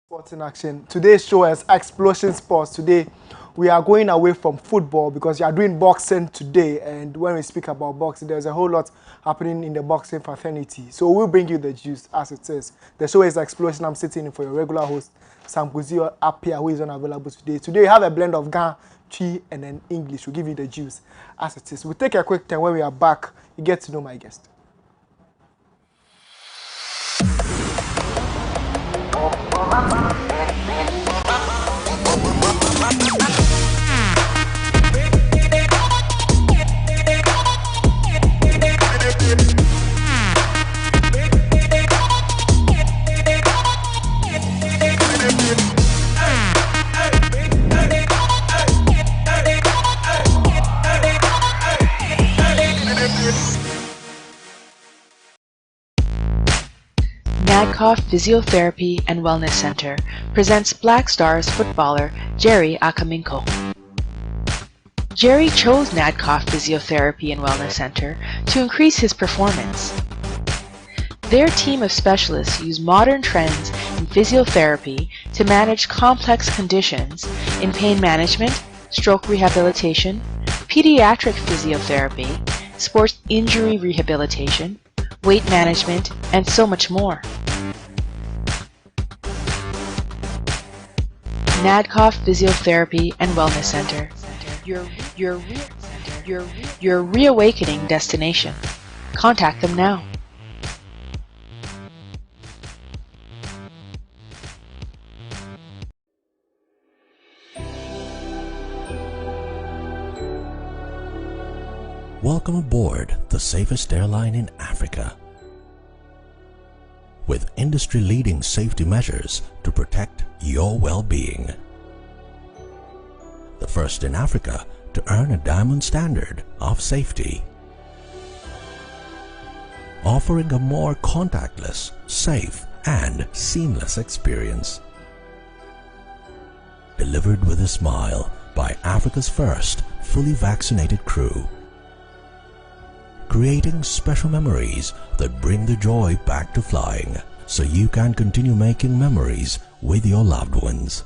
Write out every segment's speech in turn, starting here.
Sports in action. Today's show is Xplosion Sports. Today, we are going away from football because you are doing boxing today. And when we speak about boxing, there's a whole lot happening in the boxing fraternity. So we'll bring you the juice as it is. The show is Xplosion. I'm sitting in for your regular host, Sam Kuzio Apia, who is unavailable today. Today, we have a blend of Ga, Chi, and then English. We'll give you the juice as it is. We'll take a quick time. When we are back, you get to know my guest. Nadcoff Physiotherapy and Wellness Center presents Black Stars footballer Jerry Akaminko. Jerry chose Nadcoff Physiotherapy and Wellness Center to increase his performance. Their team of specialists use modern trends in physiotherapy to manage complex conditions in pain management, stroke rehabilitation, pediatric physiotherapy, sports injury rehabilitation, weight management, and so much more. Nadcoff Physiotherapy and Wellness Center, your reawakening destination. Contact them now. Welcome aboard the safest airline in Africa. With industry-leading safety measures to protect your well-being. The first in Africa to earn a diamond standard of safety. Offering a more contactless, safe, and seamless experience. Delivered with a smile by Africa's first fully vaccinated crew. Creating special memories that bring the joy back to flying, so you can continue making memories with your loved ones.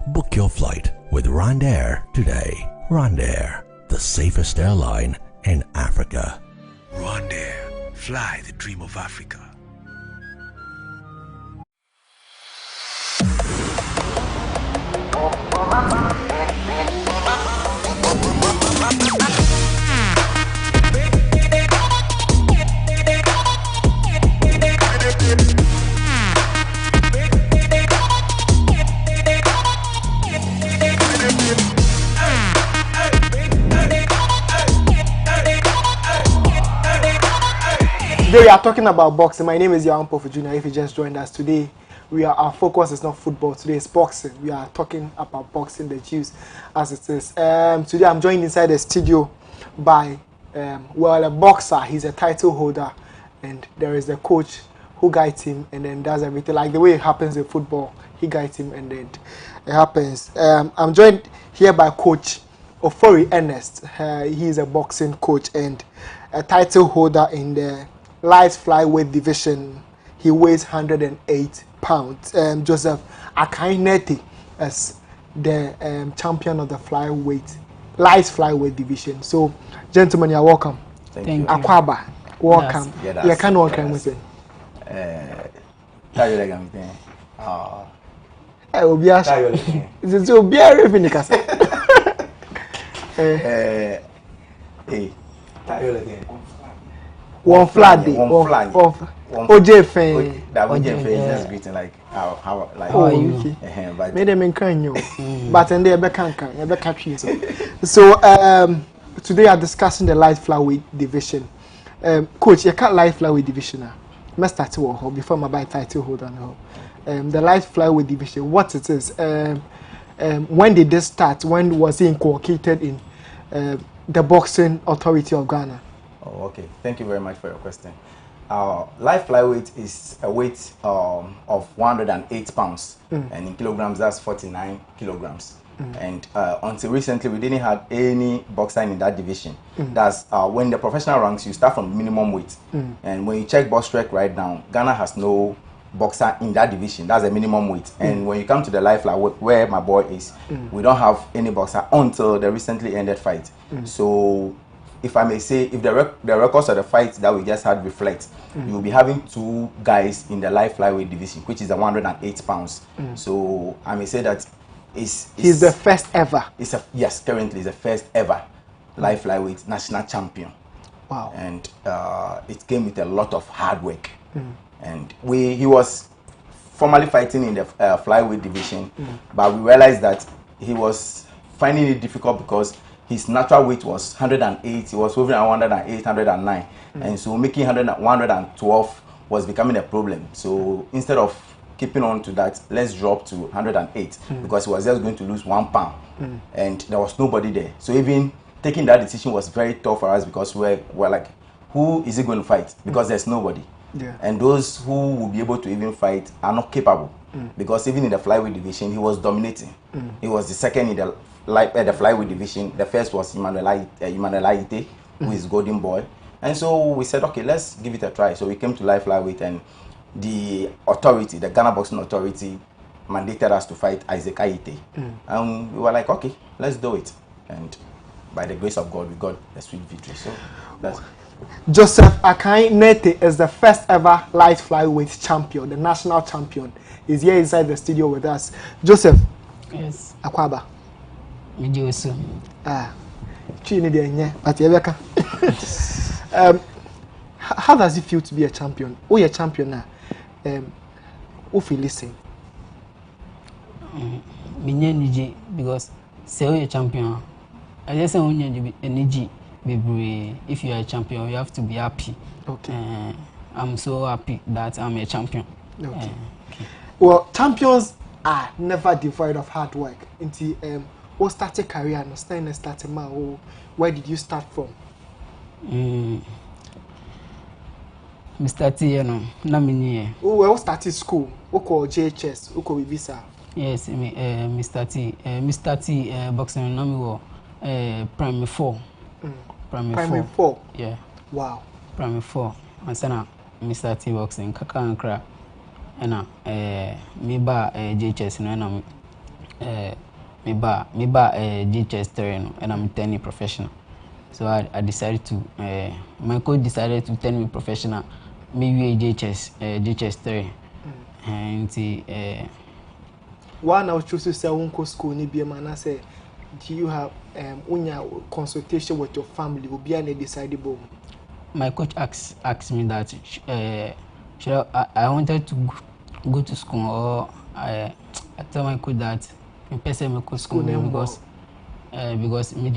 Book your flight with Rwandair today. Rwandair, the safest airline in Africa. Rwandair, fly the dream of Africa. Today we are talking about boxing. My name is Yawan Pofu Jr. If you just joined us today, our focus is not football. Today is boxing. We are talking about boxing, the juice as it is. Today I'm joined inside the studio by a boxer. He's a title holder, and there is the coach who guides him and then does everything like the way it happens in football. He guides him and then it happens. I'm joined here by Coach Ofori Ernest. He is a boxing coach and a title holder in the light flyweight division. He weighs 108 pounds. Joseph Akaineti as the champion of the light flyweight division. So, gentlemen, you're welcome. Thank you. Akwaba, welcome. Yes. You can welcome with it. One flat day. OJ fan. That OJ fan is just greeting like how like. Oh, you but made them in Kenya. But and they be country. So today we are discussing the light flyweight division. Coach, you can't light flyweight division. Let's start before my buy title holder now. The light flyweight division, what it is. When did this start? When was it inculcated in the Boxing Authority of Ghana? Oh, okay. Thank you very much for your question. Light flyweight is a weight of 108 pounds, and in kilograms that's 49 kilograms. And until recently, we didn't have any boxer in that division. That's when the professional ranks, you start from minimum weight. And when you check box strike right now, Ghana has no boxer in that division. That's the minimum weight. And when you come to the life flyweight where my boy is, we don't have any boxer until the recently ended fight. So if I may say, if the records of the fights that we just had reflect, you'll be having 2 guys in the life flyweight division, which is the 108 pounds. So I may say that he's the first ever. Yes, currently he's the first ever life flyweight national champion. Wow. And it came with a lot of hard work. And he was formerly fighting in the flyweight division, but we realized that he was finding it difficult because his natural weight was 108. He was moving around 108, 109, and so making 112 was becoming a problem. So instead of keeping on to that, let's drop to 108 because he was just going to lose 1 pound, and there was nobody there. So even taking that decision was very tough for us because we're like, who is he going to fight? Because there's nobody. Yeah. And those who will be able to even fight are not capable because even in the flyweight division he was dominating. He was the second in the flyweight division. The first was Emmanuel Aite, who is Golden Boy. And so we said, okay, let's give it a try. So we came to life flyweight, and the authority, the Ghana Boxing Authority, mandated us to fight Isaac Aite. And we were like, okay, let's do it. And by the grace of God, we got a sweet victory. So that's Joseph Akai Nete is the first ever light flyweight champion, the national champion. He's here inside the studio with us. Joseph. Yes. Akwaba. Medioso. Chini de nye, but yebeka. How does it feel to be a champion? Oh, you're a champion now. Who feel listen? Minye because say you're a champion. I just say only energy. If you are a champion, you have to be happy. Okay. I'm so happy that I'm a champion. Okay. Well, champions are never devoid of hard work. What started career and started where did you start from? Mr. T, you know, Namini. Well, started school. Oko JHS, Oko Visa. Yes, Mr. T. Mr. T, boxing Namiwo, primary 4. Primary 4? Yeah. Wow. Primary 4. And then Mr. T boxing, Kaka and Kra. And me ba JHS, and me ba JHS 3, and I'm turning professional. So I decided to, my coach decided to turn me professional, maybe JHS 3. And why now choose to say uncle school ni be man? I say, do you have consultation with your family? Will be any decidable? My coach asked me that should I wanted to go to school, or I told my coach that in person I go to school because me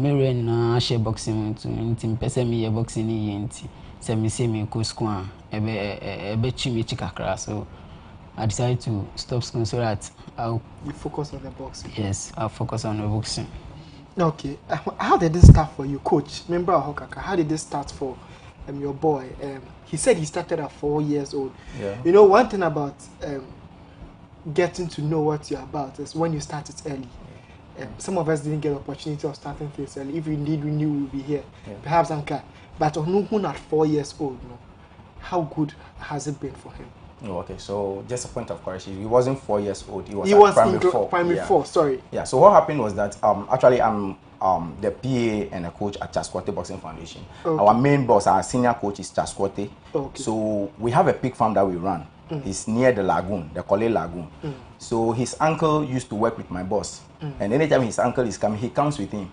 run share boxing to in person me boxing ni say me go school ebe chimi chikakra. So I decided to stop school so that you focus on the boxing. Yes, I'll focus on the boxing. Okay. How did this start for you, coach? Member of Hokaka, how did this start for your boy? He said he started at 4 years old. Yeah. You know, one thing about getting to know what you're about is when you start it early. Some of us didn't get the opportunity of starting things early. If indeed we knew we would be here, perhaps Anka. But on at 4 years old, how good has it been for him? Oh, okay, so just a point of correction. He wasn't 4 years old. He was primary 4. Primary 4. Sorry. Yeah. So what happened was that actually I'm the PA and a coach at Chasquote Boxing Foundation. Okay. Our main boss, our senior coach, is Chasquote. Okay. So we have a pig farm that we run. It's near the lagoon, the Kole Lagoon. So his uncle used to work with my boss, and anytime his uncle is coming, he comes with him.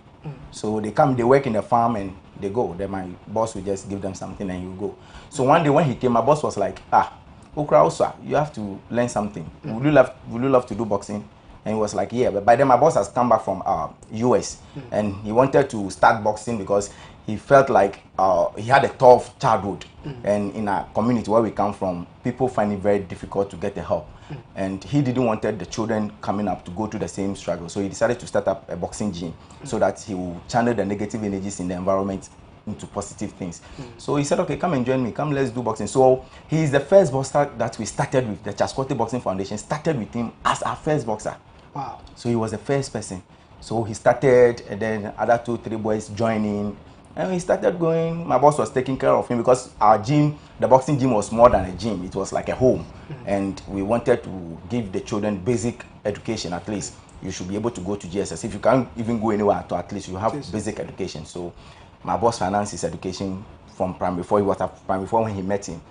So they come, they work in the farm, and they go. Then my boss will just give them something, and you go. So one day when he came, my boss was like, Okra, you have to learn something. Would you love to do boxing? And he was like, yeah. But by then my boss has come back from US, and he wanted to start boxing because he felt like he had a tough childhood, and in a community where we come from, people find it very difficult to get the help, and he didn't want the children coming up to go through the same struggle. So he decided to start up a boxing gym so that he will channel the negative energies in the environment into positive things. So he said, okay, come and join me, come, let's do boxing. So he is the first boxer that we started with. The Chasquote Boxing Foundation started with him as our first boxer. Wow. So he was the first person. So he started, and then other 2-3 boys joining, And we started going. My boss was taking care of him because our gym, the boxing gym, was more than a gym. It was like a home. And we wanted to give the children basic education. At least you should be able to go to GSS. If you can't even go anywhere, at least you have basic education. So my boss financed his education from primary 4. He was at primary 4 when he met him.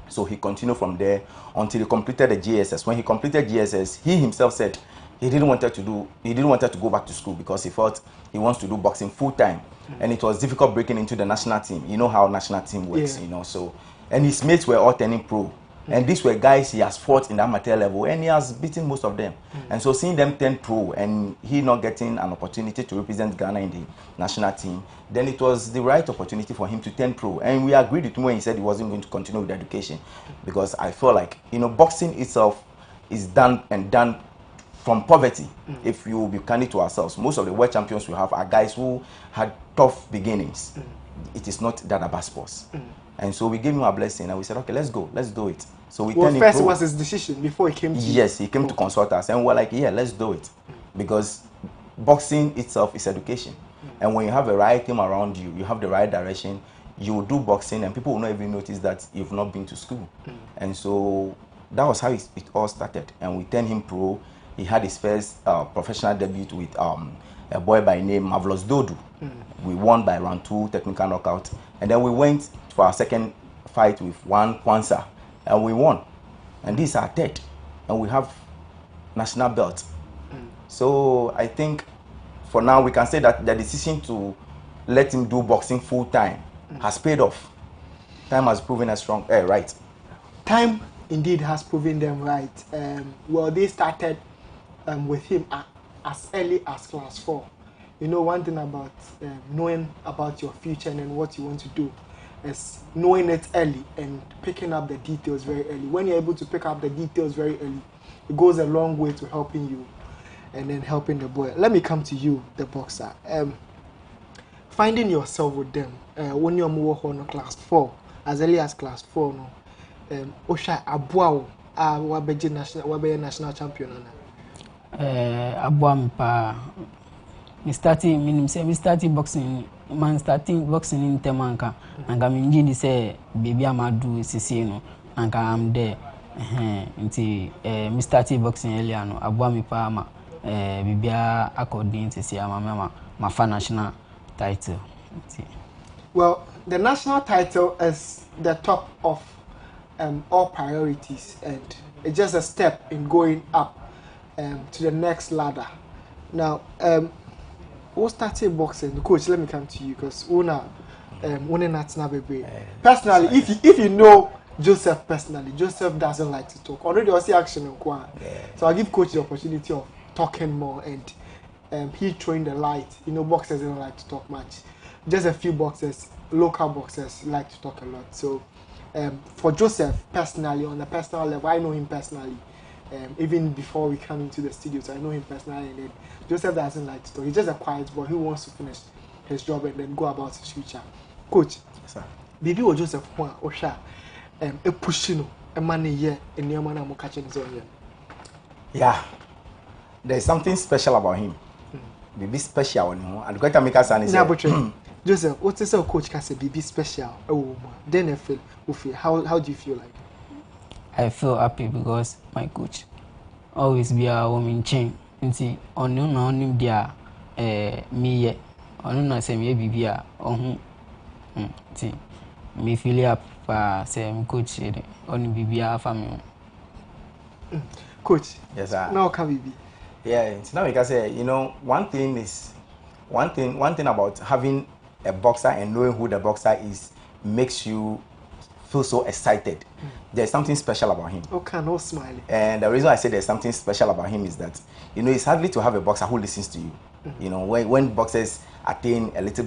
So he continued from there until he completed the GSS. When he completed GSS, he himself said he didn't want to go back to school because he felt he wants to do boxing full time. And it was difficult breaking into the national team. You know how national team works, you know. So, and his mates were all turning pro. And these were guys he has fought in the amateur level, and he has beaten most of them. And so seeing them turn pro and he not getting an opportunity to represent Ghana in the national team, then it was the right opportunity for him to turn pro. And we agreed with him when he said he wasn't going to continue with education, because I feel like, you know, boxing itself is done from poverty. If you will be candid to ourselves, most of the world champions we have are guys who had tough beginnings. It is not that about sports. And so we gave him a blessing and we said, okay, let's go, let's do it. So we turned him pro. First was his decision before he came to Yes, he came to consult us and we're like, yeah, let's do it. Because boxing itself is education. And when you have the right team around you, you have the right direction, you will do boxing and people will not even notice that you've not been to school. And so that was how it all started. And we turned him pro. He had his first professional debut with a boy by name Marvelous Dodu. We won by round 2, technical knockout. And then we went for our second fight with one Kwanzaa, and we won. And this is our third. And we have national belt. So I think for now we can say that the decision to let him do boxing full time has paid off. Time has proven us strong. Right. Time indeed has proven them right. Well, they started with him as early as class 4. You know, one thing about knowing about your future and what you want to do is knowing it early and picking up the details very early. When you're able to pick up the details very early, it goes a long way to helping you and then helping the boy. Let me come to you, the boxer. Finding yourself with them when you're more on class 4, as early as class 4, no. Osha Abuao, wabe national champion. Abuam pa. Me starting boxing. Man starting boxing in Temanka. And I'm in say baby Amadu Sisi no. And I'm there. Me starting boxing earlier no. Abuam pa ma bibia according to see my national title. Well, the national title is the top of all priorities, and it's just a step in going up to the next ladder. Now, who started boxing? Coach, let me come to you because personally, if you know Joseph personally, Joseph doesn't like to talk. Already, I see action in Kwan. So I give coach the opportunity of talking more, and he throwing the light. You know, boxers don't like to talk much. Just a few boxers, local boxers, like to talk a lot. So, for Joseph personally, on the personal level, I know him personally. Even before we come into the studios, I know him personally. And then Joseph doesn't like to talk. He's just a quiet boy who wants to finish his job and then go about his future. Coach, sir. Baby or Joseph Osha, a pushino, a money year, and your man catching zone. Yeah, there's something special about him. Baby special, you know. And going make us an Joseph, what is our coach can say? Baby special. Oh, then I feel. How do you feel like? I feel happy because my coach always be a woman chain. Nti onu na onu dia me ye onu na se me bibia ohun nti me feel up say me coach onu bibia fa me. Coach, yes sir. Now can we be? Yeah, now we can say, you know, one thing about having a boxer and knowing who the boxer is makes you feel so excited. There's something special about him. Okay, no smiling. And the reason I say there's something special about him is that, you know, it's hardly to have a boxer who listens to you. You know, when boxers attain a little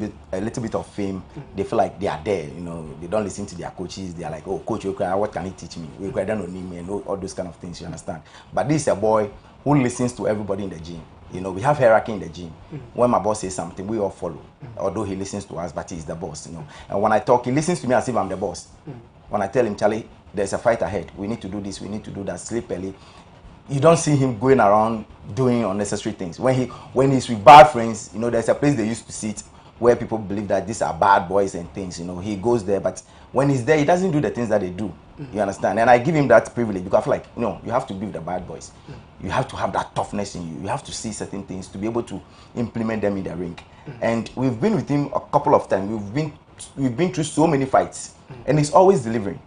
bit of fame, they feel like they are there. You know, they don't listen to their coaches. They are like, oh, coach, what can he teach me? We don't know me and all those kind of things. You understand? But this is a boy who listens to everybody in the gym. You know, we have hierarchy in the gym. When my boss says something, we all follow. Although he listens to us, but he's the boss. You know, and when I talk, he listens to me as if I'm the boss. When I tell him, Charlie, there's a fight ahead. We need to do this. We need to do that. Sleep early. You don't see him going around doing unnecessary things. When he's with bad friends, you know, there's a place they used to sit where people believe that these are bad boys and things. You know, he goes there, but when he's there, he doesn't do the things that they do. You understand? And I give him that privilege because I feel like, you have to be with the bad boys. You have to have that toughness in you. You have to see certain things to be able to implement them in the ring. And we've been with him a couple of times. We've been through so many fights, and he's always delivering.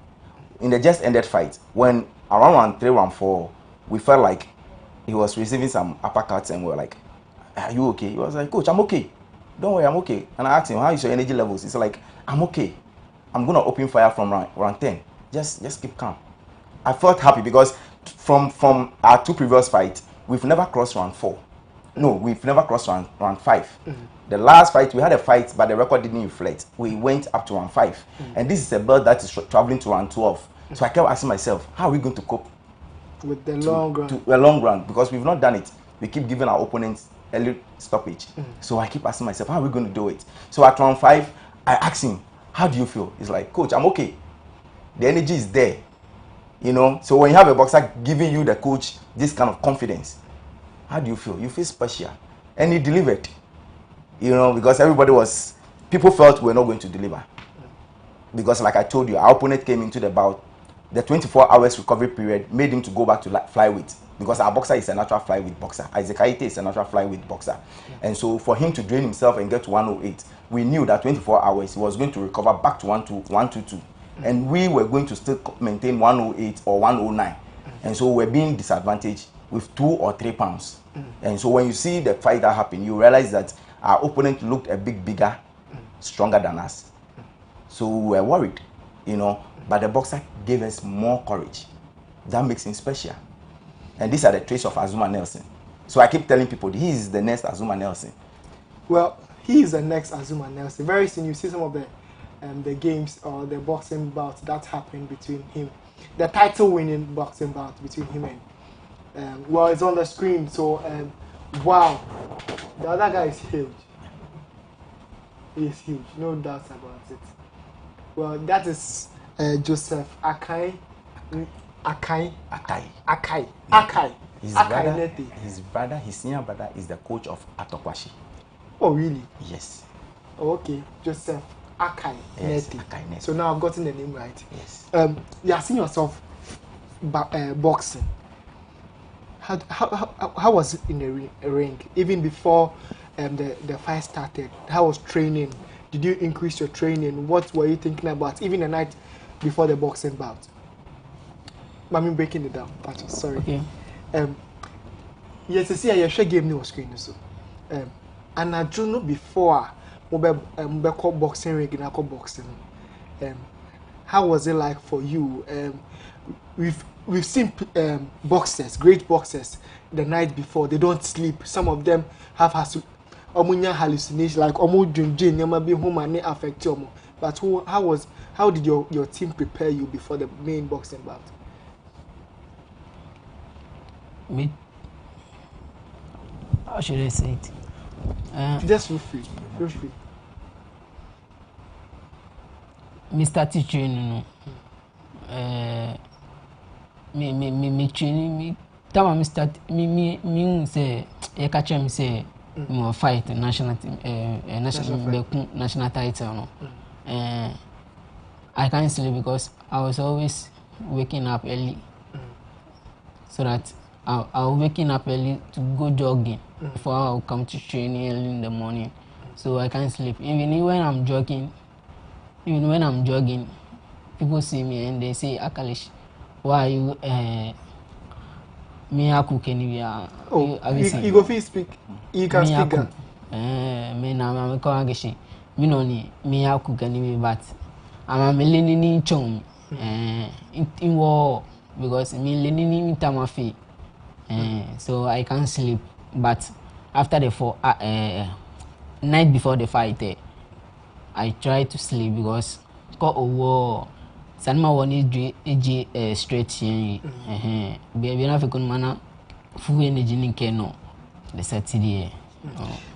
In the just ended fight, when around round 3, round 4, we felt like he was receiving some uppercuts, and we were like, "Are you okay?" He was like, "Coach, I'm okay. Don't worry, I'm okay." And I asked him, "How is your energy levels?" He's like, "I'm okay. I'm gonna open fire from round 10. Just keep calm." I felt happy because from our 2 previous fights, we've never crossed round 4. No, we've never crossed round 5. The last fight, we had a fight, but the record didn't reflect. We went up to round 5. And this is a belt that is traveling to round 12. So I kept asking myself, how are we going to cope with the long run? To a long run, because we've not done it. We keep giving our opponents early stoppage. So I keep asking myself, how are we going to do it? So at round 5, I asked him, how do you feel? He's like, "Coach, I'm okay. The energy is there." So when you have a boxer giving you, the coach, this kind of confidence, how do you feel? You feel special. And he delivered. Because people felt we were not going to deliver. Because like I told you, our opponent came into the bout, the 24 hours recovery period made him to go back to flyweight. Because our boxer is a natural flyweight boxer. Isaac Aite is a natural flyweight boxer. And so for him to drain himself and get to 108, we knew that 24 hours he was going to recover back to 122. And we were going to still maintain 108 or 109. And so we're being disadvantaged with 2 or 3 pounds. And so when you see the fight that happened, you realize that our opponent looked a bit bigger, stronger than us. So we were worried, but the boxer gave us more courage. That makes him special. And these are the traits of Azuma Nelson. So I keep telling people, he is the next Azuma Nelson. Well, he is the next Azuma Nelson. Very soon you see some of the games or the boxing bouts that happened between him, the title-winning boxing bout between him and well, it's on the screen. So wow, the other guy is huge. He is huge, no doubt about it. Well, that is Joseph Akai. His brother, his senior brother, is the coach of Atokwashi. Oh, really? Yes. Oh, okay, Joseph Akai. Yes, Neti. Akai Neti. So now I've gotten the name right. Yes. You have seen yourself boxing. How was it in the ring? Even before the fight started, how was training? Did you increase your training? What were you thinking about? Even the night before the boxing bout. I'm breaking it down. Sorry. Okay. Yes, I see a share game on screen so. And I do know before boxing ring and boxing. How was it like for you? We've seen boxers, great boxers, the night before. They don't sleep. Some of them have hallucinations, like be home and affect you. But how did your team prepare you before the main boxing bout? Me, how should I say it? Just feel free. Feel free. Me start training, me training me. Time me start me say I catch me say me fight national team national title no. I can't sleep because I was always waking up early, so that I'll waking up early to go jogging before I'll come to training early in the morning. So I can't sleep. Even when I'm jogging, people see me and they say, "Akalish, why are you me cook anywhere?" You go feel speak. You can speak that. Me na me call again. Me no ni me cook anywhere, but I'm a learning chong. In war because me learning time fee. So I can't sleep. But after the night before the fight, I try to sleep because got a war. Sanma one is straight here. Be enough a manner full energy in Keno. The Saturday.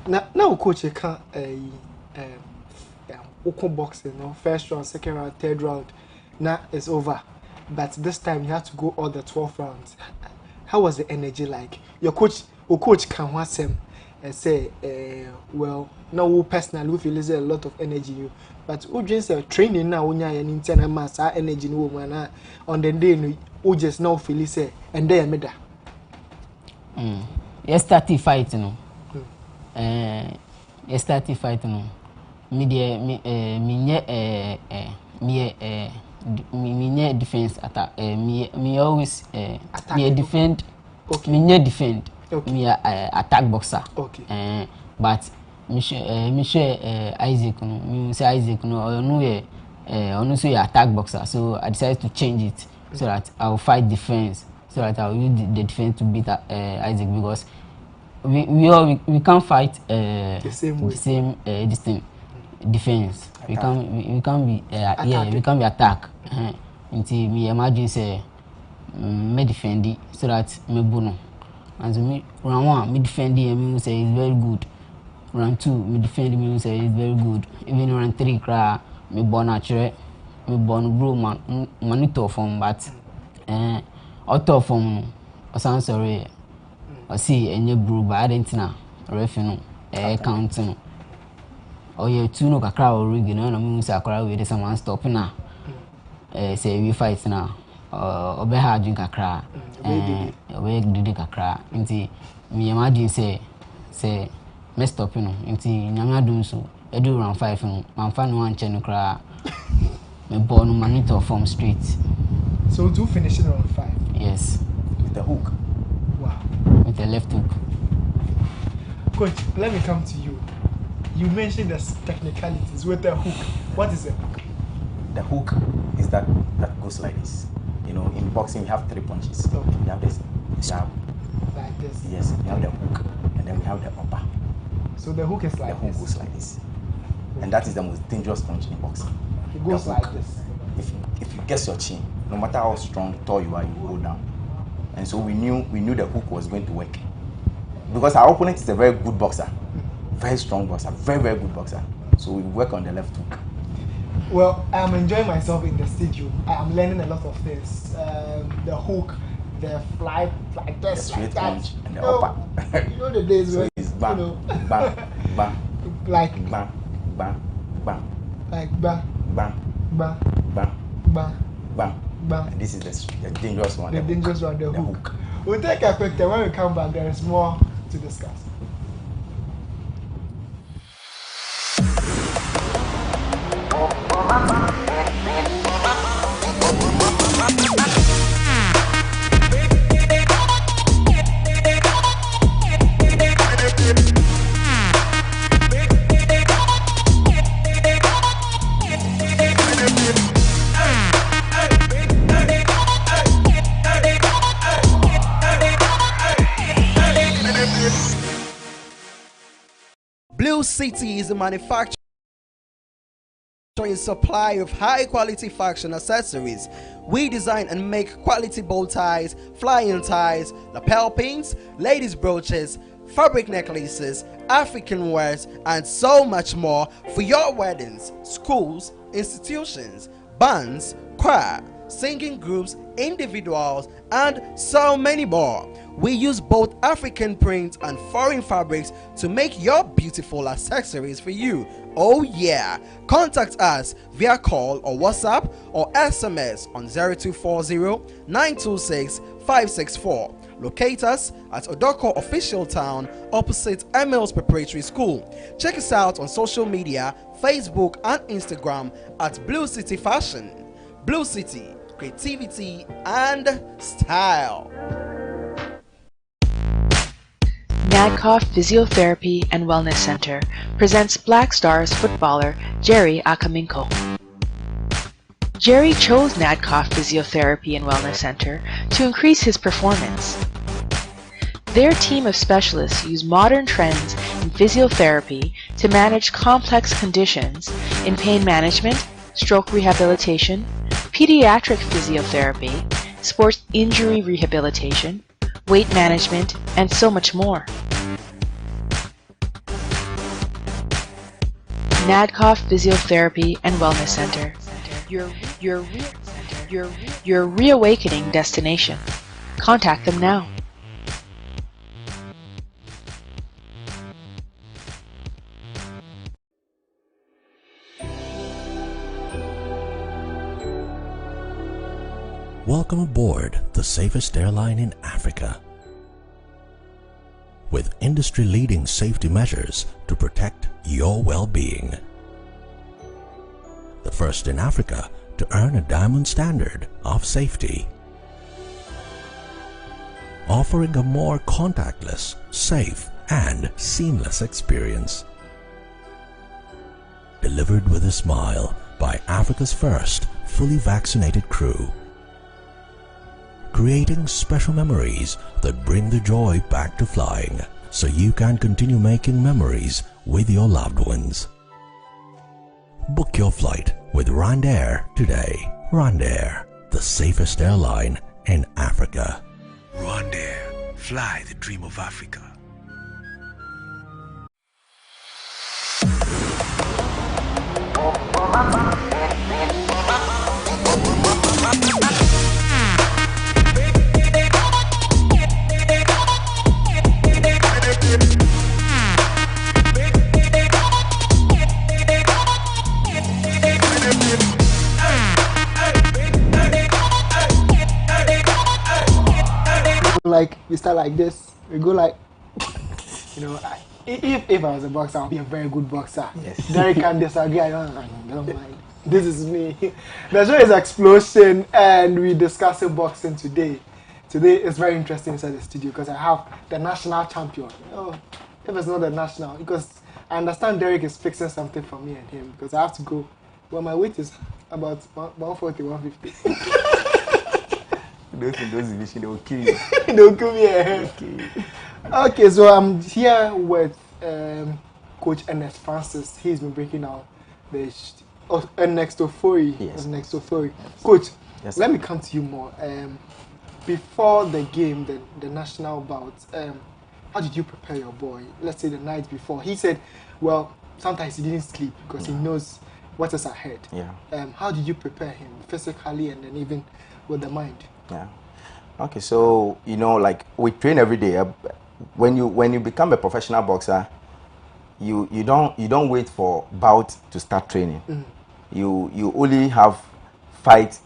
Now, coach, you can't boxing, no? First round, second round, third round. Now it's over. But this time you have to go all the 12 rounds. How was the energy like? Your coach can watch him. say well no personally we feel is a lot of energy you but who just training now when you internal mass energy no man on the day no who just now feel say and then me da you start fight no you start fight no me dey me defense attack me always me defend okay. Me defend okay. Me attack boxer okay. But me share Isaac no me say Isaac no no say attack boxer, so I decided to change it so that I will fight defense, so that I will use the defense to beat Isaac, because we can't fight the same this thing defense attack. we can be we can be attack until me imagine say me defend it so that me bono, and so me round 1 me defend it me say it's very good, round 2 me defend me say it's very good, even round 3 cry me born actually me born bro man monitor from, but auto from o sound sorry o see any bro but I didn't know ref no count no. Oh yeah, two no kakra already, no, na me say akra we dey someone stop na. Say we fight na. Obe ha drink kakra. We did kakra. Nti me imagine say me stop no. Nti nyame adum so. Edu round 5 no. Man fa no anche no kra. Me born monitor from street. So do finish it on 5. Yes. With the hook. Wow. With the left hook. Coach, let me come to you. You mentioned the technicalities with the hook. What is it? The hook is that goes like this. You know, in boxing we have 3 punches. Okay. We have this jab. Like this. Yes, we have the hook, and then we have the upper. So the hook is like the hook this. goes like this, and that is the most dangerous punch in boxing. It goes like this. If you get your chin, no matter how strong, tall you are, you go down. And so we knew the hook was going to work, because our opponent is a very good boxer. Very strong boxer, very, very good boxer. So we work on the left hook. Well, I'm enjoying myself in the studio. I'm learning a lot of things. The hook, the fly like this, the straight like that. punch, and the upper. You know the days so when it's bang, you know, bang, bang, like bang, bang, bang, like bang, bang, bang, bang, bang, bang, bang. And this is the dangerous one. The dangerous one, the hook. hook. We'll take a quick time. When we come back, there is more to discuss. Blue City is a manufacturer supply of high quality fashion accessories. We design and make quality bow ties, flying ties, lapel pins, ladies brooches, fabric necklaces, African wares, and so much more for your weddings, schools, institutions, bands, choir, singing groups, individuals, and so many more. We use both African prints and foreign fabrics to make your beautiful accessories for you. Oh yeah! Contact us via call or WhatsApp or SMS on 0240 926 564. Locate us at Odoko Official Town opposite Emils Preparatory School. Check us out on social media, Facebook and Instagram at Blue City Fashion. Blue City, creativity and style. Nadcoff Physiotherapy and Wellness Center presents Black Stars footballer Jerry Akaminko. Jerry chose Nadcoff Physiotherapy and Wellness Center to increase his performance. Their team of specialists use modern trends in physiotherapy to manage complex conditions in pain management, stroke rehabilitation, pediatric physiotherapy, sports injury rehabilitation, weight management, and so much more. Nadcoff Physiotherapy and Wellness Center, your reawakening destination. Contact them now. Welcome aboard the safest airline in Africa. With industry-leading safety measures to protect your well-being. The first in Africa to earn a diamond standard of safety. Offering a more contactless, safe, and seamless experience. Delivered with a smile by Africa's first fully vaccinated crew. Creating special memories that bring the joy back to flying, so you can continue making memories with your loved ones. Book your flight with Rwandair today. Rwandair, the safest airline in Africa. Rwandair, fly the dream of Africa. Like we start like this, we go like, you know, if I was a boxer, I'd be a very good boxer. Yes. Derek can disagree. I don't mind. This is me. The show is Xplosion, and we discussing boxing today. Today is very interesting inside the studio because I have the national champion. Oh, if it's not the national, because I understand Derek is fixing something for me and him because I have to go. Well, my weight is about 140, 150. Those in those divisions, they will kill you. They'll kill me. Okay, so I'm here with Coach Ernest Francis. He's been breaking down the Xplosion. Yes. Xplosion. Coach, Yes, let me come to you more. Before the game, the national bout, how did you prepare your boy? Let's say the night before. He said, well, sometimes he didn't sleep because he knows what is ahead. Yeah. How did you prepare him physically and then even with the mind? Yeah. Okay, so like we train every day. When you become a professional boxer, you don't wait for bout to start training. You only have fight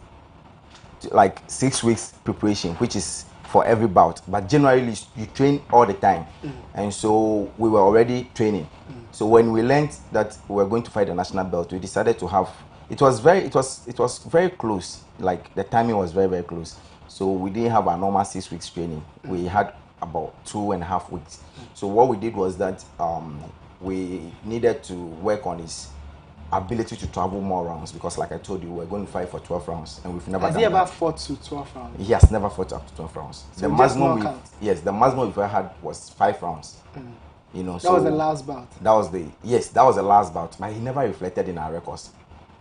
like 6 weeks preparation, which is for every bout. But generally you train all the time, and so we were already training. So when we learned that we were going to fight the national belt, we decided to have. It was very close. Like the timing was very, very close. So we didn't have a normal 6 weeks training. We had about 2.5 weeks. So what we did was that we needed to work on his ability to travel more rounds because, like I told you, we're going to fight for 12 rounds, and we've never. Has he ever fought to 12 rounds? He has never fought up to 12 rounds. So the maximum we've ever had was 5 rounds. That was the last bout. That was the last bout, but he never reflected in our records.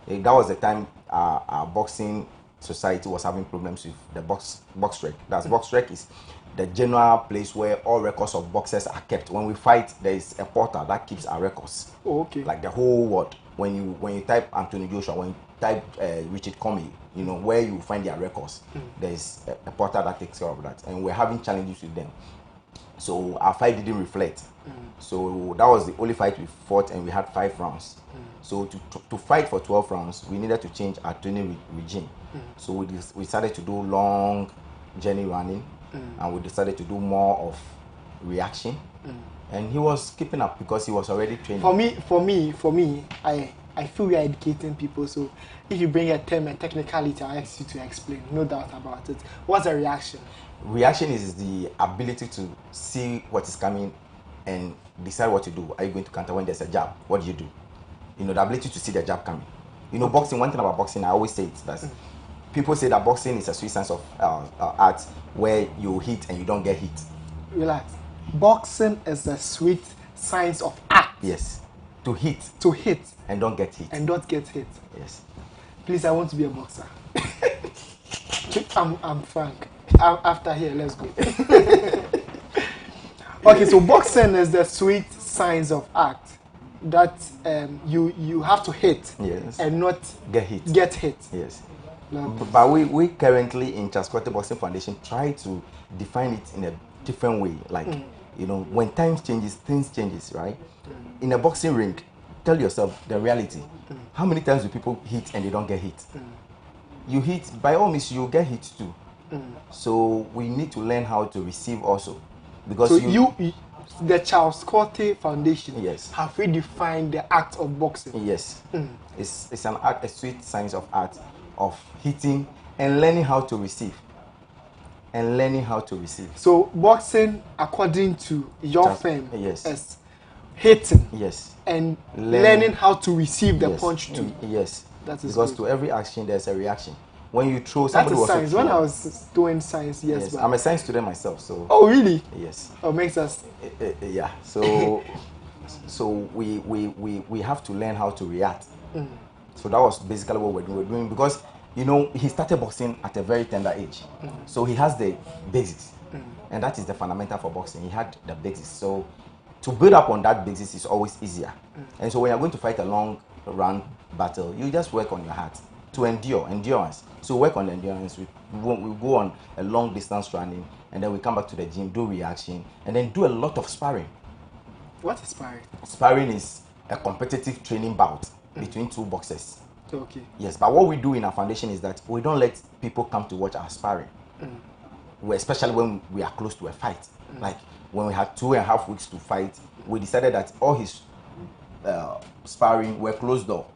That was the time our boxing society was having problems with the box rec. That's box rec is the general place where all records of boxers are kept. When we fight, there is a portal that keeps our records. Oh, okay. Like the whole world. When you type Anthony Joshua, when you type Richard Comey, where you find their records, there is a portal that takes care of that. And we're having challenges with them. So our fight didn't reflect. So that was the only fight we fought, and we had 5 rounds. So to fight for 12 rounds, we needed to change our training regime. So we started to do long journey running, and we decided to do more of reaction. And he was keeping up because he was already training. For me, I feel we are educating people. So if you bring a term and technicality, I ask you to explain. No doubt about it. What's a reaction? Reaction is the ability to see what is coming and decide what to do. Are you going to counter when there's a jab? What do you do? The ability to see the jab coming. Boxing, one thing about boxing, I always say it, that people say that boxing is a sweet science of art where you hit and you don't get hit. Relax. Boxing is a sweet science of art. Yes. To hit. And don't get hit. Yes. Please, I want to be a boxer. I'm Frank. After here, let's go. Okay, so boxing is the sweet science of art that you have to hit, yes, and not get hit. Yes. No. But we currently in Transported Boxing Foundation try to define it in a different way. Like, when times changes, things changes, right? In a boxing ring, tell yourself the reality. How many times do people hit and they don't get hit? you hit, by all means, you get hit too. So we need to learn how to receive also, because so you the Charles Scotty Foundation, yes, have redefined the act of boxing. Yes, it's an art, a sweet science of art of hitting and learning how to receive. And learning how to receive. So boxing, according to your firm, yes, is hitting, yes, and learning how to receive the yes, punch too. Yes, that is because good. To every action there's a reaction. When you throw, somebody that is was science. When I was doing science, yes, I'm a science student myself, so. Oh really? Yes. Oh, makes us. Yeah. So, so we have to learn how to react. So that was basically what we're doing because he started boxing at a very tender age, so he has the basics, and that is the fundamental for boxing. He had the basics, so to build up on that basis is always easier. And so when you're going to fight a long run battle, you just work on your heart to endurance. So work on the endurance. We go on a long distance running, and then we come back to the gym, do reaction, and then do a lot of sparring. What is sparring? Sparring is a competitive training bout between two boxers. Okay. Yes, but what we do in our foundation is that we don't let people come to watch our sparring. Especially when we are close to a fight. Like when we had 2.5 weeks to fight, we decided that all his sparring were closed door.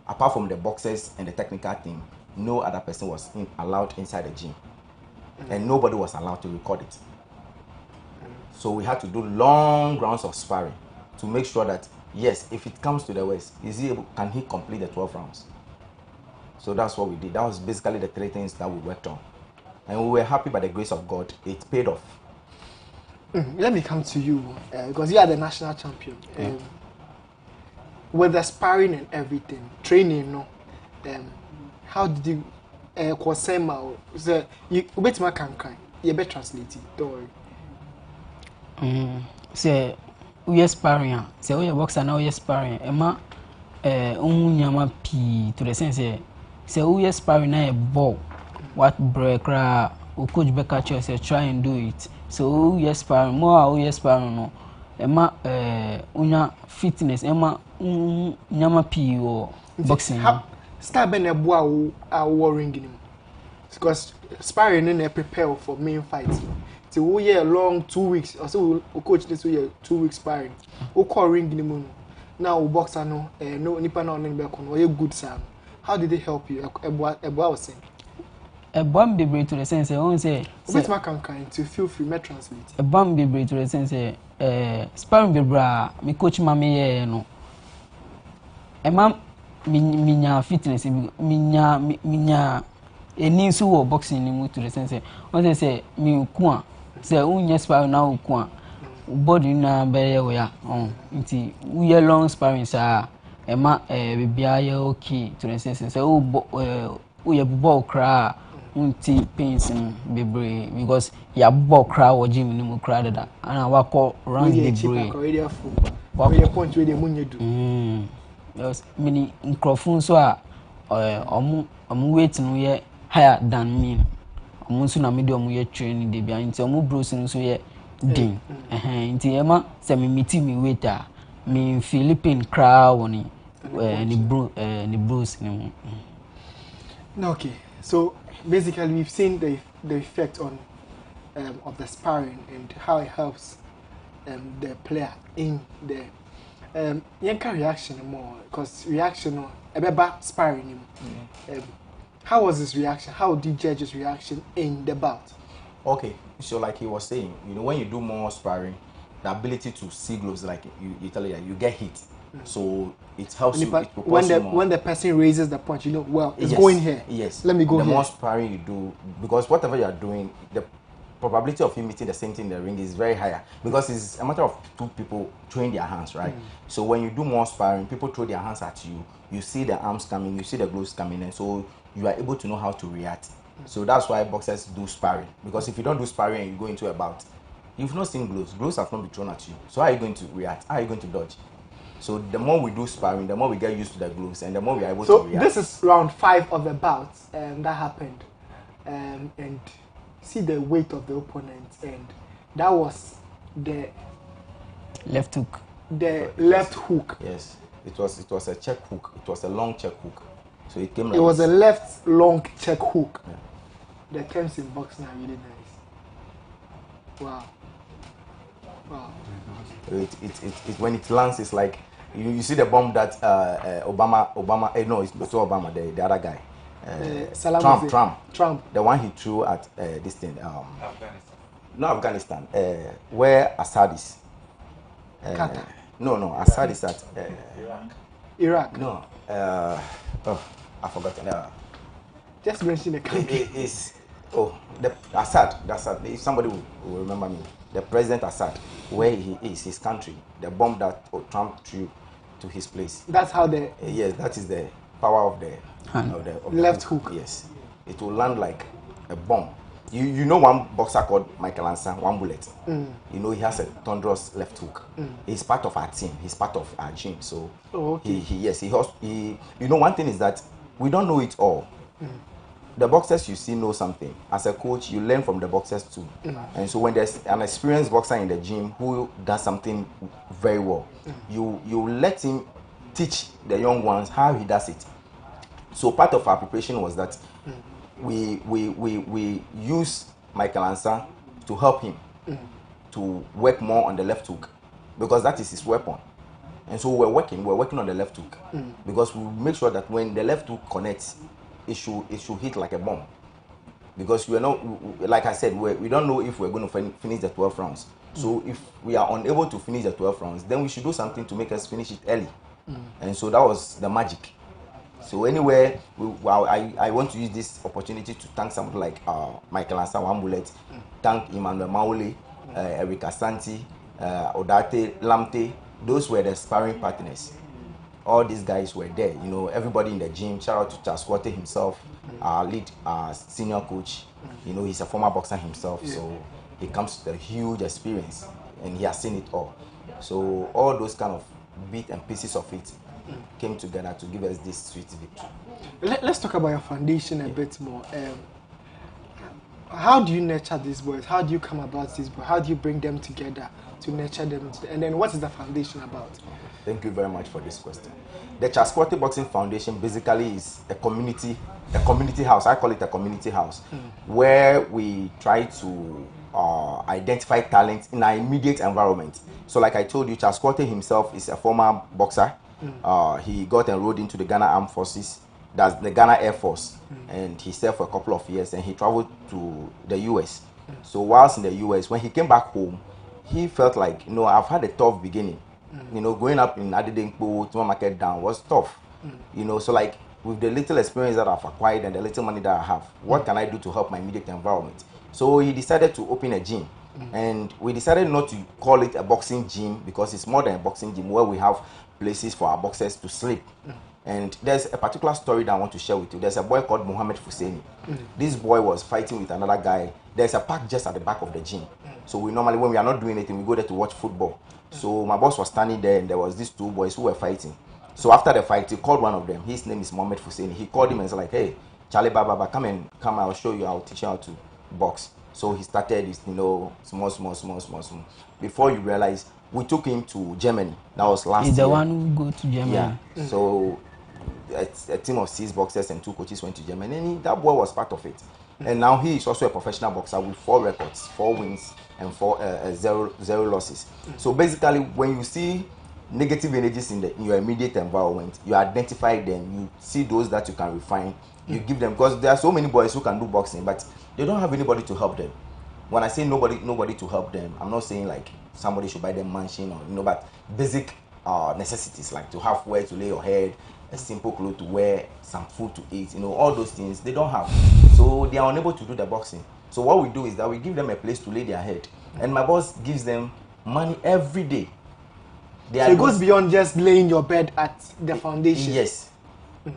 Apart from the boxers and the technical team, no other person was allowed inside the gym. And nobody was allowed to record it. So we had to do long rounds of sparring to make sure that, yes, if it comes to the West, can he complete the 12 rounds? So that's what we did. That was basically the 3 things that we worked on. And we were happy by the grace of God. It paid off. Let me come to you, because you are the national champion. With the sparring and everything, training, how did you you bet my can you better translate it, don't worry. Say we are sparring, say we are boxer now we are sparring. Emma nyama pi to the sense say we are sparring na a ball. What break ra o coach be catch us say try and do it. So we are sparring more we are sparring no. Emma unya fitness emma nyama pi or boxing. Start being a boy warring him. Because sparring in prepare for main fights. So we a long 2 weeks. Also we coach this way 2 weeks sparring. We call ring him. Now we boxer no nipa na on back on. We good Sam. How did it help you? A boy was saying. A bomb be to the sense I won't say. Which man can to feel free me translate. A bomb be to the sense sparring be bra me coach mama no. A man minya fitness minya eni so wo boxing ni mu to the sense won say mi ku say unya sparring na ku body na be we ya nti we long sparring sa e ma bibia ya okay to the sense say we ya ball cra nti pains bebre because ya ball cra wo gym ni mu cra da ana wa call round bebre we point we dey munyedu yes mini microphone so omu weight no ye higher than me omu so na me de omu ye training de bia nti omu bros no so ye din nti ema se me meet me weight a me Philippine crowd woni ni bros ni. Okay, so basically we've seen the effect on of the sparring and how it helps the player in the yanka reaction more, because reaction about sparring him. How was his reaction? How did you judge his reaction in the bout? Okay, so like he was saying, when you do more sparring, the ability to see gloves, like you tell you get hit, so it helps you. When the person raises the punch, well, it's going here. Yes. Let me go here. The more sparring you do, because whatever you are doing, the probability of you meeting the same thing in the ring is very higher, because it's a matter of two people throwing their hands, right? So when you do more sparring, people throw their hands at you, you see the arms coming, you see the gloves coming, and so you are able to know how to react. So that's why boxers do sparring, because if you don't do sparring and you go into a bout, you've not seen gloves have not been thrown at you. So how are you going to react? How are you going to dodge? So the more we do sparring, the more we get used to the gloves, and the more we are able to react. So this is round 5 of the bout that happened, and see the weight of the opponent, and that was the left hook. The left hook. Yes, it was a check hook. It was a long check hook. So it came like It was a this. left long check hook. The terms in boxing are really nice. Wow. Wow. When it lands, it's like you see the bomb that Obama, no, it's not Obama, the other guy, Trump, the one he threw at this thing, Afghanistan. Not Afghanistan, where Assad is. Qatar. No, Assad is at Iraq. No, I forgot. Just mention the country. The Assad. If somebody will remember me, the President Assad, where he is, his country, the bomb that Trump threw to his place. That's how the yes, that is the power of the left hook. Yes, it will land like a bomb. You know one boxer called Michael Ansa, one bullet. You know he has a thunderous left hook. He's part of our team. He's part of our gym. So he you know one thing is that we don't know it all. The boxers you see know something. As a coach, you learn from the boxers too. And so when there's an experienced boxer in the gym who does something very well, you let him teach the young ones how he does it. So part of our preparation was that we use Michael Ansa to help him to work more on the left hook because that is his weapon. And so we're working on the left hook because we make sure that when the left hook connects, it should hit like a bomb. Because we are not, like I said, we don't know if we're going to finish the 12 rounds. So if we are unable to finish the 12 rounds, then we should do something to make us finish it early. And so that was the magic. So anyway, I want to use this opportunity to thank somebody like Michael Ansa, one bullet, thank Emmanuel Maule, Eric Asante, Adoatv, Lamte. Those were the sparring partners. All these guys were there, you know, everybody in the gym. Shout out to Xplosion himself, our lead senior coach. You know, he's a former boxer himself, so he comes with a huge experience and he has seen it all. So all those kind of bits and pieces of it came together to give us this sweet victory. Let's talk about your foundation a bit more. How do you nurture these boys? How do you come about these boys? How do you bring them together to nurture them? And then what is the foundation about? Thank you very much for this question. The Xplosion Boxing Foundation basically is a community house. I call it a community house, where we try to identify talent in our immediate environment. So like I told you, Xplosion himself is a former boxer. He got enrolled into the Ghana Armed Forces, that's the Ghana Air Force, and he served for a couple of years and he traveled to the US. So whilst in the US, when he came back home, he felt like, you know, I've had a tough beginning. You know, growing up in Adedenpo, to market down was tough. You know, so like with the little experience that I've acquired and the little money that I have, what can I do to help my immediate environment? So he decided to open a gym. And we decided not to call it a boxing gym because it's more than a boxing gym where we have places for our boxers to sleep. And there's a particular story that I want to share with you. There's a boy called Mohammed Fuseni. This boy was fighting with another guy. There's a park just at the back of the gym. So we normally, when we are not doing anything, we go there to watch football. So my boss was standing there and there was these two boys who were fighting. So after the fight, he called one of them. His name is Mohammed Fuseni. He called him and said like, hey, Charlie Baba, come, I'll show you, I'll teach you how to box. So he started this, you know, small. Before you realize, we took him to Germany. That was last year. He's the one who go to Germany. Yeah. So a team of 6 boxers and 2 coaches went to Germany, and that boy was part of it. And now he is also a professional boxer with 4 records, 4 wins and 0 losses. So basically, when you see negative energies in your immediate environment, you identify them, you see those that you can refine, you give them, because there are so many boys who can do boxing, but they don't have anybody to help them. When I say nobody to help them, I'm not saying like somebody should buy them mansion or, you know, but basic necessities like to have where to lay your head, a simple clothes to wear, some food to eat, you know, all those things they don't have. So they are unable to do the boxing. So what we do is that we give them a place to lay their head, and my boss gives them money every day. So it goes beyond just laying your bed at the foundation. Yes.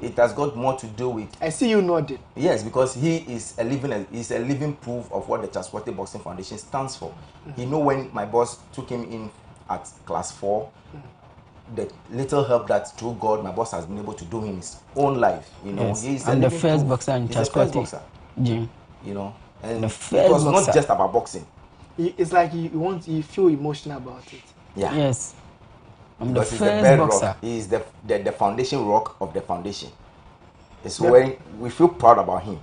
It has got more to do with. I see you nodding. Yes, because he is a living proof of what the Xplosion Boxing Foundation stands for. He know when my boss took him in at class 4, the little help that through God my boss has been able to do in his own life. You know, yes. he's the first boxer in Xplosion gym. You know, and the it first was boxer. not just about boxing. It's like you feel emotional about it. Yeah. Yes. I'm the Because first boxer. He is the foundation rock of the foundation. It's when we feel proud about him,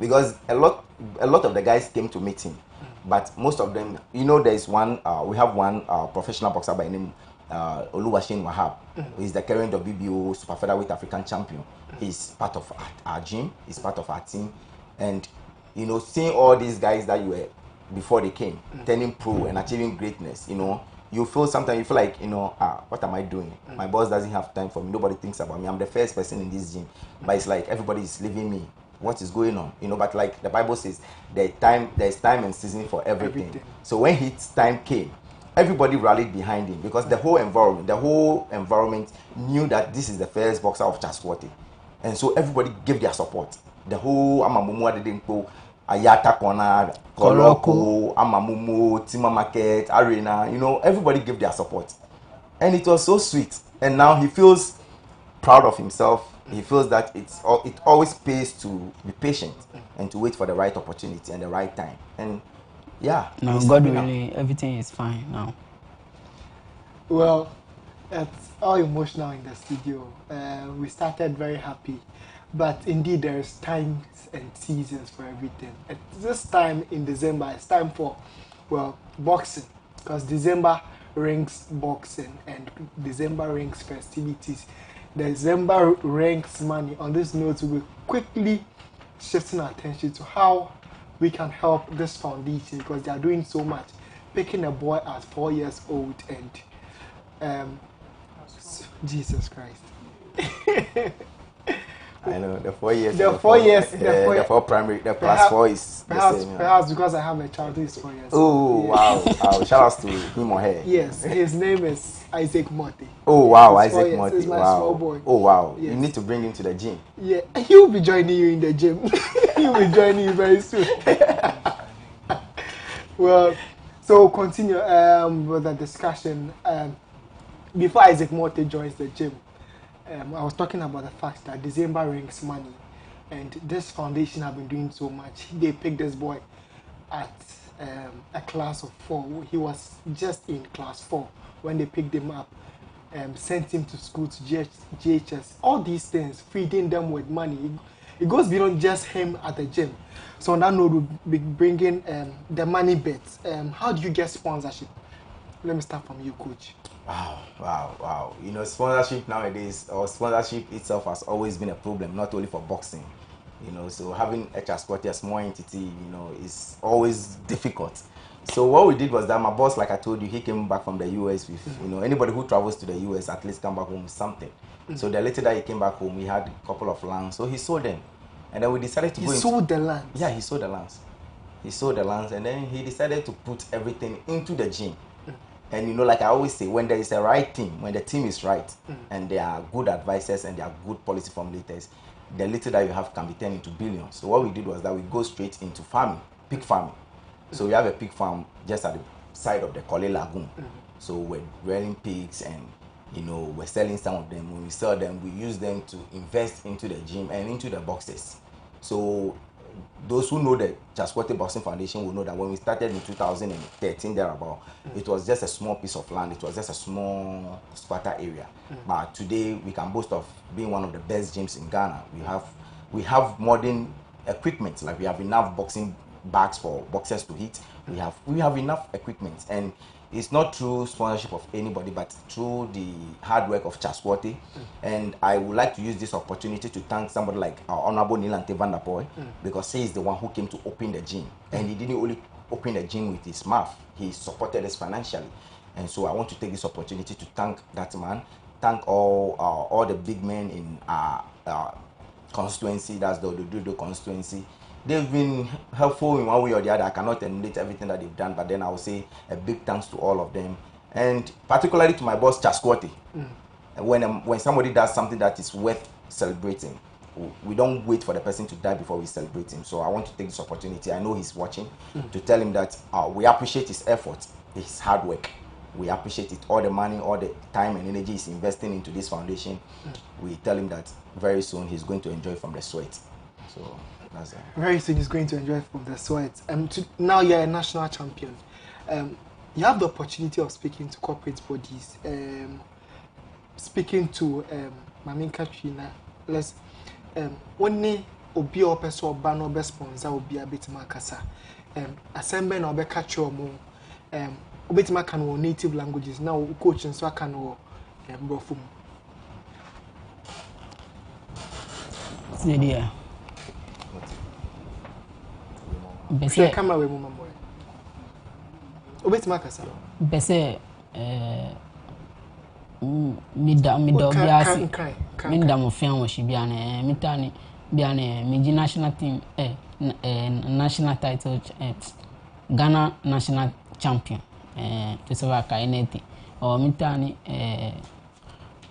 because a lot of the guys came to meet him, but most of them, you know, there is one. We have one professional boxer by the name Oluwaseun Wahab. He's the current WBO super featherweight African champion. He's part of our gym. He's part of our team, and you know, seeing all these guys that you were before they came, turning pro and achieving greatness, you know, you feel sometimes you feel like, you know, what am I doing? My boss doesn't have time for me. Nobody thinks about me. I'm the first person in this gym, but it's like everybody is leaving me. What is going on? You know, but like the Bible says, there's time and season for everything. So when his time came, everybody rallied behind him, because the whole environment knew that this is the first boxer of Chasquati, and so everybody gave their support. The whole Amamumu Adedenko, Ayata Kona, Koloko, Amamumu, Tima Market, Arena, you know, everybody gave their support. And it was so sweet. And now he feels proud of himself. He feels that it always pays to be patient and to wait for the right opportunity and the right time. And yeah. No, God willing, everything is fine now. Well, it's all emotional in the studio. We started very happy, but indeed there's times and seasons for everything. At this time in December, it's time for, well, boxing, because December rings boxing and December rings festivities. December rings money. On this note, we'll be quickly shifting our attention to how we can help this foundation, because they are doing so much. Picking a boy at 4 years old and Jesus Christ. I know the 4 years. The 4 years. The 4 primary. The plus 4 is perhaps, the same. Perhaps because I have a child who is 4 years. Oh wow! Wow! Shout out to him or her. Yes, his name is Isaac Mote. Oh wow, He's 4 Isaac years. Mote. He's my Wow. small boy. Oh wow! Yes. You need to bring him to the gym. Yeah, he will be joining you in the gym. He will be joining you very soon. Well, so continue with the discussion. Before Isaac Mote joins the gym, I was talking about the fact that December rings money, and this foundation have been doing so much. They picked this boy at a class of 4. He was just in class 4 when they picked him up, sent him to school to GHS. All these things, feeding them with money. It goes beyond just him at the gym. So on that note, we'll be bringing the money bits. How do you get sponsorship? Let me start from you, coach. Wow. You know, sponsorship nowadays, or sponsorship itself has always been a problem, not only for boxing. You know, so having a Chasquati, a small entity, you know, is always difficult. So what we did was that my boss, like I told you, he came back from the US with, you know, anybody who travels to the US at least come back home with something. So the later that he came back home, we had a couple of lands, so he sold them. And then we decided to He sold the land? Yeah, he sold the lands. He sold the lands, and then he decided to put everything into the gym. And you know, like I always say, when there is a right team, when the team is right, and there are good advisors and there are good policy formulators, the little that you have can be turned into billions. So what we did was that we go straight into farming, pig farming. So we have a pig farm just at the side of the Kole Lagoon. So we're rearing pigs, and you know, we're selling some of them. When we sell them, we use them to invest into the gym and into the boxes. So those who know the Chasquati Boxing Foundation will know that when we started in 2013 thereabout, it was just a small piece of land. It was just a small squatter area. But today we can boast of being one of the best gyms in Ghana. We have modern equipment, like we have enough boxing bags for boxers to hit. We have enough equipment, and it's not through sponsorship of anybody, but through the hard work of Chasquati. And I would like to use this opportunity to thank somebody like our Honorable Nilante Van der Poel, because he is the one who came to open the gym. And he didn't only open the gym with his mouth, he supported us financially. And so I want to take this opportunity to thank that man, thank all the big men in our constituency, that's the Ododo constituency. They've been helpful in one way or the other. I cannot emulate everything that they've done, but then I will say a big thanks to all of them, and particularly to my boss Chasquati. When somebody does something that is worth celebrating, we don't wait for the person to die before we celebrate him. So I want to take this opportunity, I know he's watching, to tell him that we appreciate his effort, his hard work. We appreciate it, all the money, all the time and energy he's investing into this foundation. We tell him that very soon he's going to enjoy from the sweat. So that's it. Very soon he's going to enjoy from the sweat. Now you're a national champion. You have the opportunity of speaking to corporate bodies, speaking to Mami Katrina. When obi or person or ban or best sponsor will be a bit makasa. Assemble or be catch your mo. Bit makan native languages now coaching so I can brofum. Idea. Bese camera we mama boy. Obet makasa. Bese mida biasi. Minda mo fian wo shibia na mitani bia na meji national team national title Ghana national champion to serve kaineti or mitani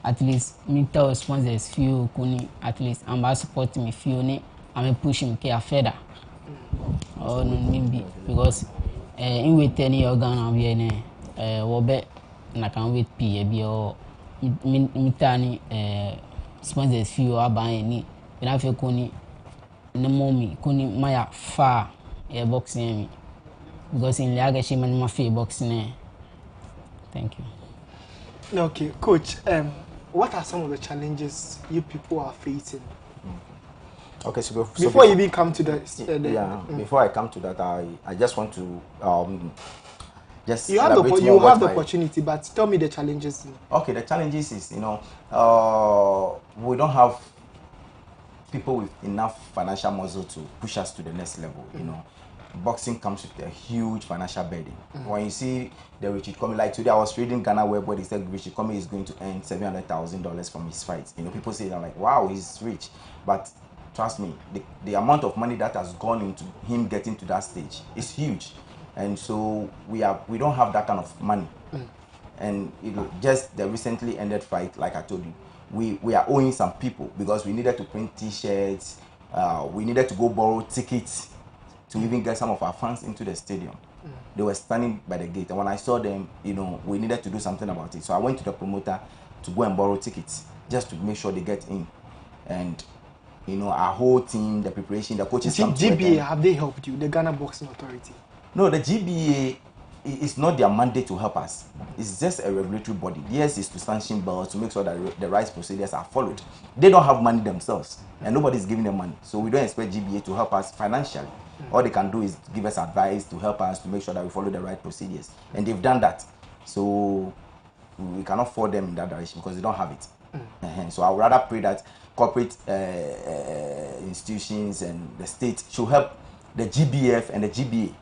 at least mita sponsors few kuni at least am support me few ni am push him ke afeda or no nimbi because in wait any organ we ne wo be na kan wait p bi o mitani sponsors few aban ni na fe kuni ne mommy kuni maya fa boxing me because in Liaga she man my favorite boxing. Thank you. Okay, coach. What are some of the challenges you people are facing? Okay, so before you even come to that, before I come to that, I just want to just you have the opportunity, but tell me the challenges. Okay, the challenges is we don't have people with enough financial muscle to push us to the next level. You know, boxing comes with a huge financial burden. When you see the Richard Comey, like today I was reading Ghana Web where they said Richard Comey is going to earn $700,000 from his fights. You know, people say that like, wow, he's rich, but trust me, the amount of money that has gone into him getting to that stage is huge, and so we don't have that kind of money. And you know, just the recently ended fight, like I told you, we are owing some people because we needed to print T-shirts, we needed to go borrow tickets to even get some of our fans into the stadium. They were standing by the gate, and when I saw them, you know, we needed to do something about it. So I went to the promoter to go and borrow tickets just to make sure they get in. And you know, our whole team, the preparation, the coaches. GBA, have they helped you? The Ghana Boxing Authority? No, the GBA is not their mandate to help us. It's just a regulatory body. Yes, it's to sanction belts to make sure that the right procedures are followed. They don't have money themselves, and nobody's giving them money. So we don't expect GBA to help us financially. All they can do is give us advice to help us to make sure that we follow the right procedures. And they've done that. So we cannot force them in that direction because they don't have it. So I would rather pray that corporate institutions and the state should help the GBF and the GBA.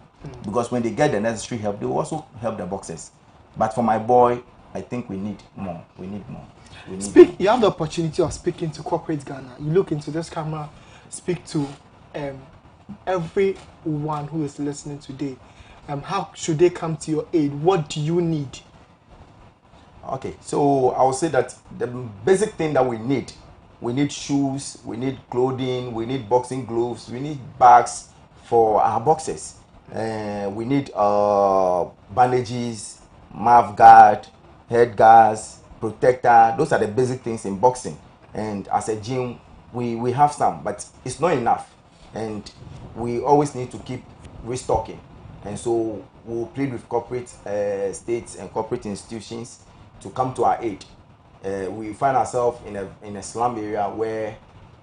Because when they get the necessary help, they will also help the boxers. But for my boy, I think we need more. We need more. You have the opportunity of speaking to corporate Ghana. You look into this camera, speak to everyone who is listening today. How should they come to your aid? What do you need? Okay, so I will say that the basic thing that we need shoes, we need clothing, we need boxing gloves, we need bags for our boxers. We need bandages, mouth guard, head guards, protector. Those are the basic things in boxing. And as a gym, we have some, but it's not enough. And we always need to keep restocking. And so we'll plead with corporate states and corporate institutions to come to our aid. We find ourselves in a slum area where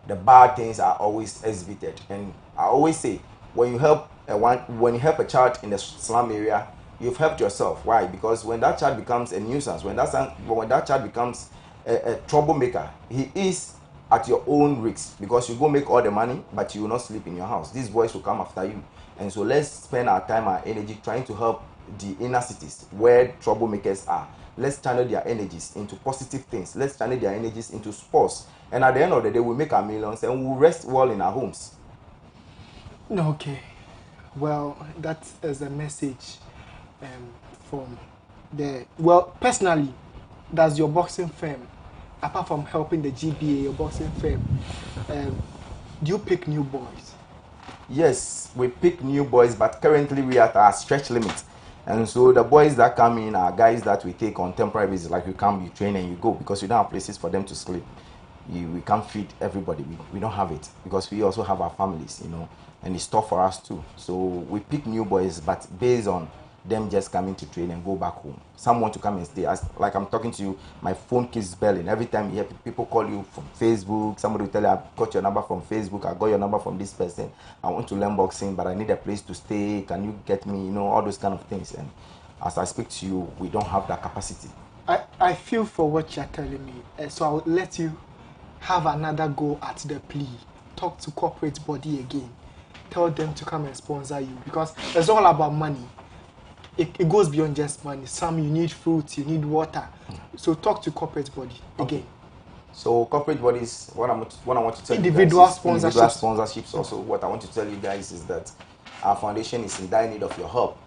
the bad things are always exhibited. And I always say, when you help a child in the slum area, you've helped yourself. Why? Because when that child becomes a nuisance, when that child becomes a troublemaker, he is at your own risk, because you go make all the money, but you will not sleep in your house. These boys will come after you. And so let's spend our time, our energy trying to help the inner cities where troublemakers are. Let's channel their energies into positive things. Let's channel their energies into sports. And at the end of the day, we'll make our millions and we'll rest well in our homes. Okay. Well, that is a message from the... Well, personally, does your boxing firm, apart from helping the GBA, your boxing firm, do you pick new boys? Yes, we pick new boys, but currently we are at our stretch limit. And so the boys that come in are guys that we take on temporary basis, like you come, you train and you go, because we don't have places for them to sleep. We can't feed everybody. We don't have it, because we also have our families, you know, and it's tough for us too. So we pick new boys, but based on them just coming to train and go back home. Some want to come and stay. Like I'm talking to you, my phone keeps belling. Every time you hear people call you from Facebook, somebody will tell you, I got your number from Facebook, I got your number from this person. I want to learn boxing, but I need a place to stay. Can you get me, all those kind of things. And as I speak to you, we don't have that capacity. I feel for what you're telling me. So I'll let you have another go at the plea. Talk to corporate body again. Tell them to come and sponsor you, because it's all about money. It goes beyond just money. Some you need fruits, you need water. So talk to corporate body again. So corporate bodies, what I want to tell individual you guys sponsorships. Individual sponsorships. Also, what I want to tell you guys is that our foundation is in dire need of your help.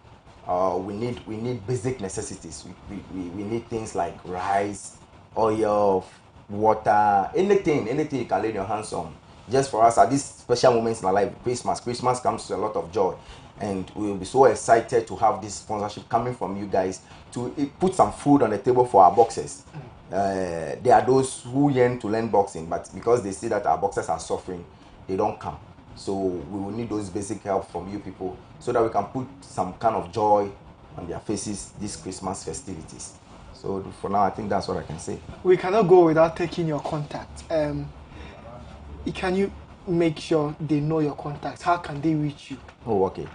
We need basic necessities. We need things like rice, oil, water, anything you can lay your hands on. Just for us at these special moments in our life, Christmas comes with a lot of joy. And we will be so excited to have this sponsorship coming from you guys to put some food on the table for our boxers. There are those who yearn to learn boxing, but because they see that our boxers are suffering, they don't come. So we will need those basic help from you people so that we can put some kind of joy on their faces these Christmas festivities. So for now, I think that's what I can say. We cannot go without taking your contact. Can you make sure they know your contacts? How can they reach you? Oh, okay.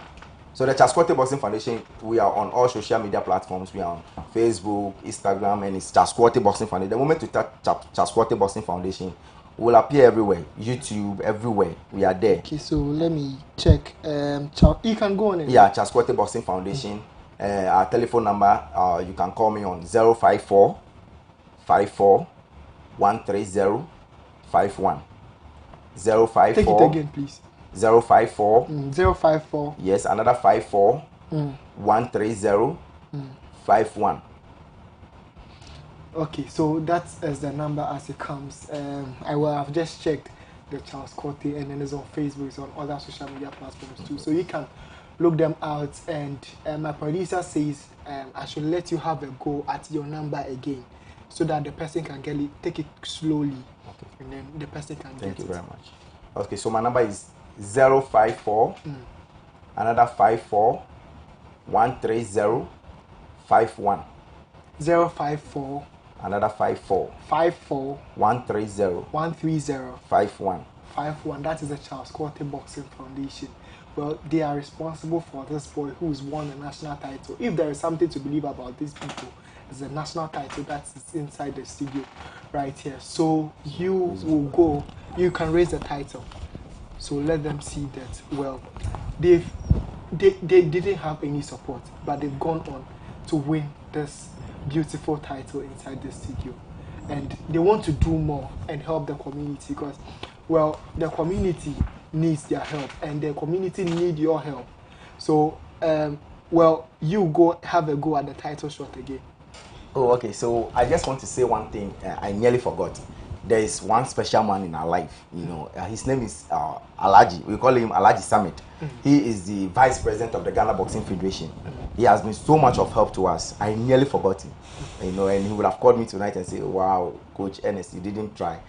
So the Chasquote Boxing Foundation, we are on all social media platforms. We are on Facebook, Instagram, and it's Chasquote Boxing Foundation. The moment we type Chasquote Boxing Foundation, we will appear everywhere. YouTube, everywhere. We are there. Okay, so let me check. You can go on it. Yeah, Chasquote Boxing Foundation. Our telephone number, you can call me on 054 54 130 51. 054. Take it again, please. 054. 054. Yes, another 54. 130 51. Okay, so that is the number as it comes. I will have just checked the Charles Corte, and then it's on Facebook, it's on other social media platforms too. So you can look them out. And my producer says I should let you have a go at your number again, so that the person can get it. Take it slowly, okay, and then the person can get it. Thank you very much. Okay, so my number is 054, another 54, 130 51. 054. Another 54. 54. 130. 130. 51. 51. That is the Charles Corte Boxing Foundation. Well, they are responsible for this boy who's won a national title. If there is something to believe about these people, it's a national title that's inside the studio right here. So you will go, you can raise the title. So let them see that, well, they didn't have any support, but they've gone on to win this beautiful title inside the studio. And they want to do more and help the community, because, well, the community needs their help and the community need your help. So, well, you go have a go at the title shot again. Oh, okay. So I just want to say one thing. I nearly forgot. There is one special man in our life. His name is Alaji. We call him Alaji Summit. He is the vice president of the Ghana Boxing Federation. He has been so much of help to us. I nearly forgot him. And he would have called me tonight and say, "Wow, Coach Ernest, you didn't try."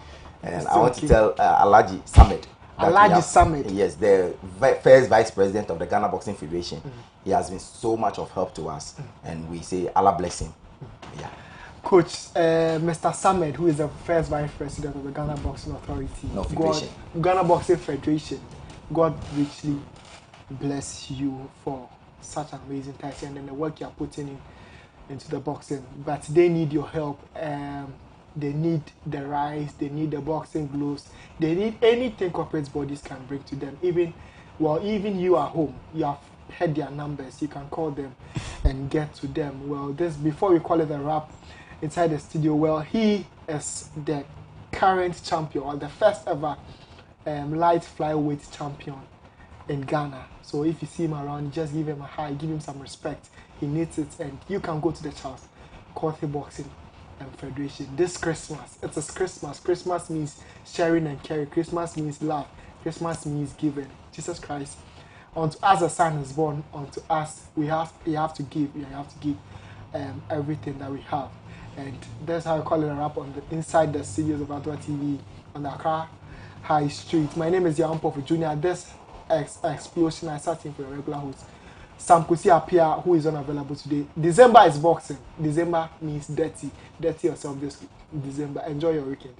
And I want to tell Alaji Summit. Alaji Summit. Yes, the first vice president of the Ghana Boxing Federation. He has been so much of help to us, and we say Allah bless him. Yeah. Coach, Mr. Samed, who is the first vice president of the Ghana Boxing Authority, Ghana Boxing Federation, God richly bless you for such an amazing title and then the work you are putting into the boxing. But they need your help. They need the rice, they need the boxing gloves, they need anything corporate bodies can bring to them. Even you at home, you have heard their numbers, you can call them and get to them. Well, this before we call it a wrap inside the studio, well, he is the current champion, or the first ever light flyweight champion in Ghana. So if you see him around, just give him a hi, give him some respect. He needs it, and you can go to the Charles Corte Boxing Federation this Christmas. It is Christmas. Christmas means sharing and caring. Christmas means love. Christmas means giving. Jesus Christ, unto us a son is born. Unto us we have to give. We have to give everything that we have. And that's how I call it a wrap on the inside the studios of Adoatv on the Accra High Street. My name is Yampov Jr. This Xplosion, I sat in for a regular host, Sam Kusi appear who is unavailable today. December is boxing. December means dirty. Dirty yourself this December. Enjoy your weekend.